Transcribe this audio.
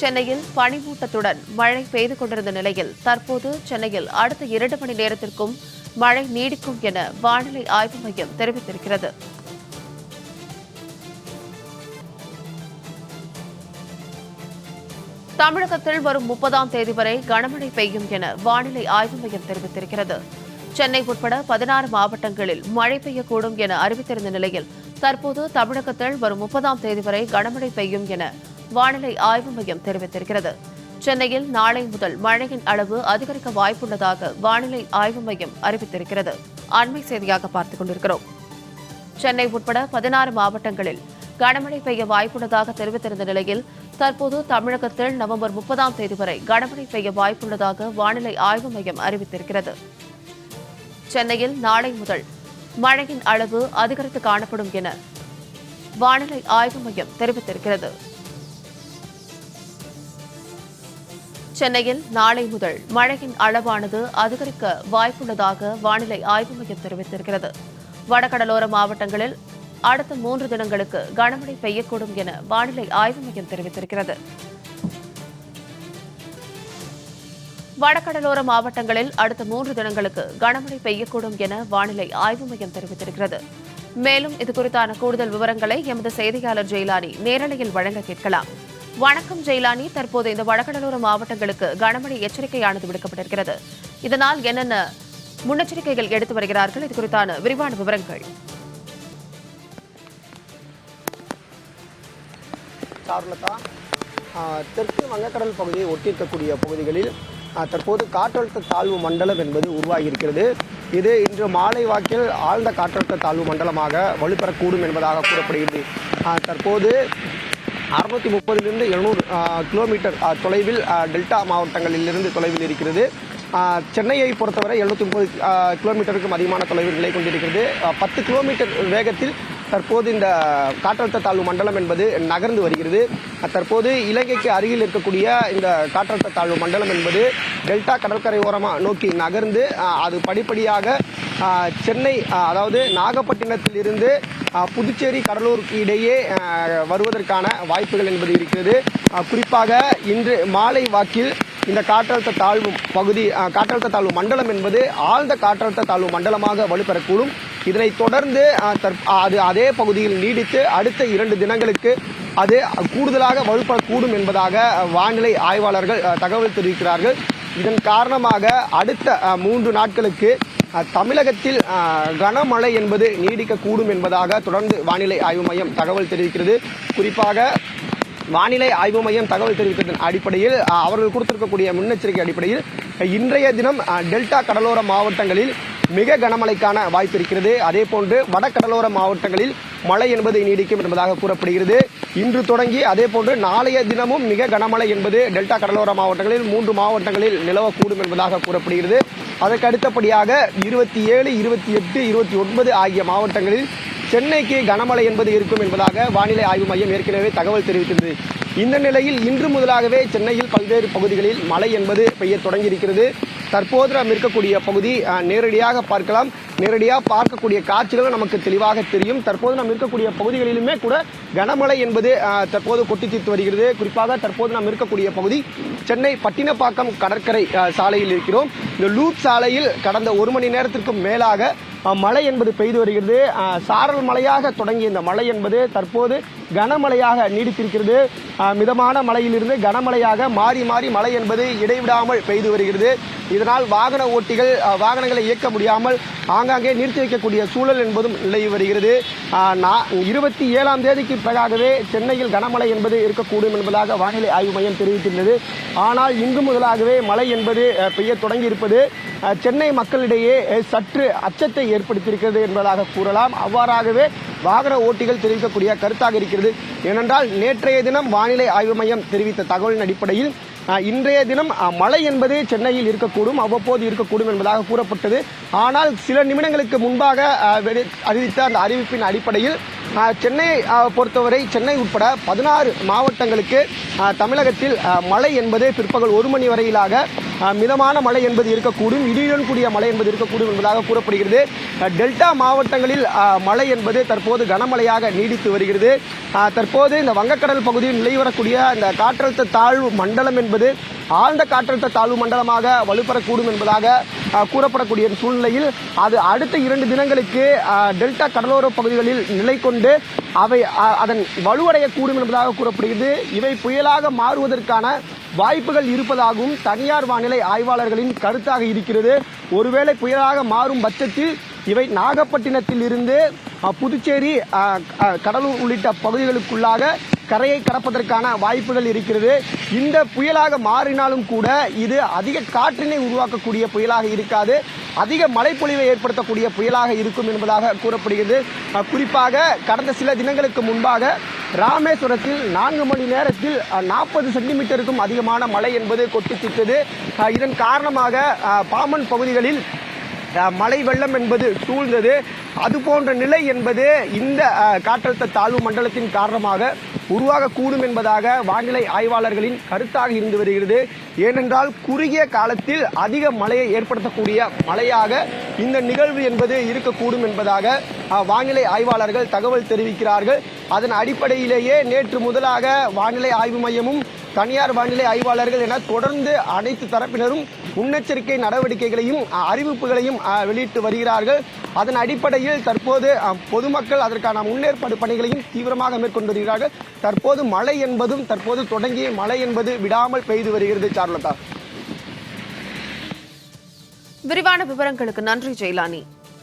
சென்னையில் பனிமூட்டத்துடன் மழை பெய்து கொண்டிருந்த நிலையில் தற்போது சென்னையில் அடுத்த 2 மணி நேரத்திற்கும் மழை நீடிக்கும் என வானிலை ஆய்வு மையம் தெரிவித்திருக்கிறது. தமிழகத்தில் வரும் 30ஆம் தேதி வரை கனமழை பெய்யும் என வானிலை ஆய்வு மையம் தெரிவித்திருக்கிறது. சென்னை உட்பட 16 மாவட்டங்களில் மழை பெய்யக்கூடும் என அறிவித்திருந்த நிலையில் தற்போது தமிழகத்தில் வரும் 30ஆம் தேதி வரை கனமழை பெய்யும் என வானிலை ஆய்வு மையம் தெரிவித்திருக்கிறது. சென்னையில் நாளை முதல் மழையின் அளவு அதிகரிக்க வாய்ப்புள்ளதாக வானிலை ஆய்வு மையம் அறிவித்திருக்கிறது. அண்மை செய்தியாக பார்த்துக் கொண்டிருக்கிறோம். சென்னை உட்பட 16 மாவட்டங்களில் கனமழை பெய்ய வாய்ப்புள்ளதாக தெரிவித்திருந்த நிலையில் தற்போது தமிழகத்தில் நவம்பர் 30ஆம் தேதி வரை கனமழை பெய்ய வாய்ப்புள்ளதாக வானிலை ஆய்வு மையம் அறிவித்திருக்கிறது. சென்னையில் நாளை முதல் மழையின் அளவு அதிகரித்து காணப்படும் என வானிலை ஆய்வு மையம் தெரிவித்திருக்கிறது. சென்னையில் நாளை முதல் மழையின் அளவானது அதிகரிக்க வாய்ப்புள்ளதாக வானிலை ஆய்வு மையம் தெரிவித்திருக்கிறது. வடகடலோர மாவட்டங்களில் அடுத்த 3 தினங்களுக்கு கனமழை பெய்யக்கூடும் என வானிலை ஆய்வு மையம் தெரிவித்திருக்கிறது. வடகடலோர மாவட்டங்களில் அடுத்த 3 தினங்களுக்கு கனமழை பெய்யக்கூடும் என வானிலை ஆய்வு மையம் தெரிவித்திருக்கிறது. மேலும் இதுகுறித்தான கூடுதல் விவரங்களை எமது செய்தியாளர் ஜெயலானி நேரலையில் வழங்க கேட்கலாம். வணக்கம் ஜெயலானி, தற்போது இந்த வடகடலோர மாவட்டங்களுக்கு கனமழை எச்சரிக்கையானது விடுக்கப்பட்டிருக்கிறது. இதனால் என்னென்ன முன்னெச்சரிக்கைகள் எடுத்து வருகிறார்கள்? இது குறித்தான விரிவான விவரங்கள். தெற்கு வங்கக்கடல் பகுதியை ஒட்டியிருக்கக்கூடிய பகுதிகளில் தற்போது காற்றழுத்த தாழ்வு மண்டலம் என்பது உருவாகியிருக்கிறது. இது இன்று மாலை வாக்கில் ஆழ்ந்த காற்றழுத்த தாழ்வு மண்டலமாக வலுப்பெறக்கூடும் என்பதாக கூறப்படுகிறது. தற்போது 630 700 கிலோமீட்டர் தொலைவில் டெல்டா மாவட்டங்களிலிருந்து தொலைவில் இருக்கிறது. சென்னையை பொறுத்தவரை 730 கிலோமீட்டருக்கும் அதிகமான தொலைவில் நிலை கொண்டிருக்கிறது. 10 கிலோமீட்டர் வேகத்தில் தற்போது இந்த காற்றழுத்த தாழ்வு மண்டலம் என்பது நகர்ந்து வருகிறது. தற்போது இலங்கைக்கு அருகில் இருக்கக்கூடிய இந்த காற்றழுத்த தாழ்வு மண்டலம் என்பது டெல்டா கடற்கரை ஓரமாக நோக்கி நகர்ந்து அது படிப்படியாக சென்னை அதாவது நாகப்பட்டினத்தில் இருந்து புதுச்சேரி கடலூருக்கு இடையே வருவதற்கான வாய்ப்புகள் என்பது இருக்கிறது. குறிப்பாக இன்று மாலை வாக்கில் இந்த காற்றழுத்த தாழ்வு மண்டலம் என்பது ஆழ்ந்த காற்றழுத்த தாழ்வு மண்டலமாக வலுப்பெறக்கூடும். இதனைத் தொடர்ந்து அது அதே பகுதியில் நீடித்து அடுத்த 2 தினங்களுக்கு அது கூடுதலாக வலுப்பெறக்கூடும் என்பதாக வானிலை ஆய்வாளர்கள் தகவல் தெரிவிக்கிறார்கள். இதன் காரணமாக அடுத்த 3 நாட்களுக்கு தமிழகத்தில் கனமழை என்பது நீடிக்கக்கூடும் என்பதாக தொடர்ந்து வானிலை ஆய்வு மையம் தகவல் தெரிவிக்கிறது. குறிப்பாக வானிலை ஆய்வு மையம் தகவல் தெரிவித்ததன் அடிப்படையில் அவர்கள் கொடுத்திருக்கக்கூடிய முன்னெச்சரிக்கை அடிப்படையில் இன்றைய தினம் டெல்டா கடலோர மாவட்டங்களில் மிக கனமழைக்கான வாய்ப்பு இருக்கிறது. அதே போன்று வடகடலோர மாவட்டங்களில் மழை என்பது நீடிக்கும் என்பதாக கூறப்படுகிறது. இன்று தொடங்கி அதே போன்று நாளைய தினமும் மிக கனமழை என்பது டெல்டா கடலோர மாவட்டங்களில் 3 மாவட்டங்களில் நிலவக்கூடும் என்பதாக கூறப்படுகிறது. அதற்கு அடுத்தபடியாக 27, 28, 29 ஆகிய மாவட்டங்களில் சென்னைக்கு கனமழை என்பது இருக்கும் என்பதாக வானிலை ஆய்வு மையம் ஏற்கனவே தகவல் தெரிவித்திருந்தது. இந்த நிலையில் இன்று முதலாகவே சென்னையில் பல்வேறு பகுதிகளில் மழை என்பது பெய்ய தொடங்கியிருக்கிறது. தற்போது நாம் இருக்கக்கூடிய பகுதி நேரடியாக பார்க்கலாம். நேரடியாக பார்க்கக்கூடிய காட்சிகளும் நமக்கு தெளிவாக தெரியும். தற்போது நாம் இருக்கக்கூடிய பகுதிகளிலுமே கூட கனமழை என்பது தற்போது கொட்டி தீர்த்து வருகிறது. குறிப்பாக தற்போது நாம் இருக்கக்கூடிய பகுதி சென்னை பட்டினப்பாக்கம் கடற்கரை சாலையில் இருக்கிறோம். இந்த லூப் சாலையில் கடந்த 1 மணி நேரத்திற்கும் மேலாக மழை என்பது பெய்து வருகிறது. சாரல் மழையாக தொடங்கிய இந்த மழை என்பது தற்போது கனமழையாக நீடித்திருக்கிறது. மிதமான மழையிலிருந்து கனமழையாக மாறி மாறி மழை என்பது இடைவிடாமல் பெய்து வருகிறது. இதனால் வாகன ஓட்டிகள் வாகனங்களை இயக்க முடியாமல் ஆங்காங்கே நிறுத்தி வைக்கக்கூடிய சூழல் என்பதும் நிலவி வருகிறது. 27ஆம் தேதிக்கு பிறகாகவே சென்னையில் கனமழை என்பது இருக்கக்கூடும் என்பதாக வானிலை ஆய்வு மையம் தெரிவித்திருந்தது. ஆனால் இன்று முதலாகவே மழை என்பது பெய்ய தொடங்கியிருப்பது சென்னை மக்களிடையே சற்று அச்சத்தை ஏற்படுத்தியிருக்கிறது என்பதாக கூறலாம். அவ்வாறாகவே வாகன ஓட்டிகள் தெரிவிக்கக்கூடிய கருத்தாக இருக்கிறது. ஏனென்றால் நேற்றைய தினம் வானிலை ஆய்வு மையம் தெரிவித்த தகவலின் அடிப்படையில் இன்றைய தினம் மழை என்பது சென்னையில் இருக்கக்கூடும், அவ்வப்போது இருக்கக்கூடும் என்பதாக கூறப்பட்டது. ஆனால் சில நிமிடங்களுக்கு முன்பாக அறிவித்த அந்த அறிவிப்பின் அடிப்படையில் சென்னையை பொறுத்தவரை சென்னை உட்பட 16 மாவட்டங்களுக்கு தமிழகத்தில் மழை என்பது பிற்பகல் 1 மணி வரையிலாக மிதமான மழை என்பது இருக்கக்கூடும், இடியுடன் கூடிய மழை என்பது இருக்கக்கூடும் என்பதாக கூறப்படுகிறது. டெல்டா மாவட்டங்களில் மழை என்பது தற்போது கனமழையாக நீடித்து வருகிறது. தற்போது இந்த வங்கக்கடல் பகுதியில் நிலை வரக்கூடிய இந்த காற்றழுத்த தாழ்வு மண்டலம் என்பது ஆழ்ந்த காற்றழுத்த தாழ்வு மண்டலமாக வலுப்பெறக்கூடும் என்பதாக கூறப்படக்கூடிய சூழ்நிலையில் அது அடுத்த 2 தினங்களுக்கு டெல்டா கடலோர பகுதிகளில் நிலை கொண்டு அவை அதன் வலுவடையக்கூடும் என்பதாக கூறப்படுகிறது. இவை புயலாக மாறுவதற்கான வாய்ப்புகள் இருப்பதாகவும் தனியார் வானிலை ஆய்வாளர்களின் கருத்தாக இருக்கிறது. ஒருவேளை புயலாக மாறும் பட்சத்தில் இவை நாகப்பட்டினத்தில் இருந்து புதுச்சேரி, கடலூர் உள்ளிட்ட பகுதிகளுக்குள்ளாக கரையை கடப்பதற்கான வாய்ப்புகள் இருக்கிறது. இந்த புயலாக மாறினாலும் கூட இது அதிக காற்றினை உருவாக்கக்கூடிய புயலாக இருக்காது, அதிக மழைப்பொழிவை ஏற்படுத்தக்கூடிய புயலாக இருக்கும் என்பதாக கூறப்படுகிறது. குறிப்பாக கடந்த சில தினங்களுக்கு முன்பாக ராமேஸ்வரத்தில் 4 மணி நேரத்தில் 40 சென்டிமீட்டருக்கும் அதிகமான மழை என்பது கொட்டித்தீர்த்தது. இதன் காரணமாக பாம்பன் பகுதிகளில் மழை வெள்ளம் என்பது சூழ்ந்தது. அதுபோன்ற நிலை என்பது இந்த காற்றழுத்த தாழ்வு மண்டலத்தின் காரணமாக உருவாகக்கூடும் என்பதாக வானிலை ஆய்வாளர்களின் கருத்தாக இருந்து வருகிறது. ஏனென்றால் குறுகிய காலத்தில் அதிக மழையை ஏற்படுத்தக்கூடிய மழையாக இந்த நிகழ்வு என்பது இருக்கக்கூடும் என்பதாக வானிலை ஆய்வாளர்கள் தகவல் தெரிவிக்கிறார்கள். அதன் அடிப்படையிலேயே நேற்று முதலாக வானிலை ஆய்வு மையமும் தனியார் வானிலை ஆய்வாளர்கள் என தொடர்ந்து அனைத்து தரப்பினரும் முன்னெச்சரிக்கை நடவடிக்கைகளையும் அறிவிப்புகளையும் வெளியிட்டு வருகிறார்கள். அதன் அடிப்படையில் தற்போது பொதுமக்கள் அதற்கான முன்னேற்பாடு பணிகளையும் தீவிரமாக மேற்கொண்டு வருகிறார்கள். தற்போது மழை என்பதும் தற்போது தொடங்கிய மழை என்பது விடாமல் பெய்து வருகிறது. சார்லதா, விரிவான விவரங்களுக்கு நன்றி ஜெயலானி.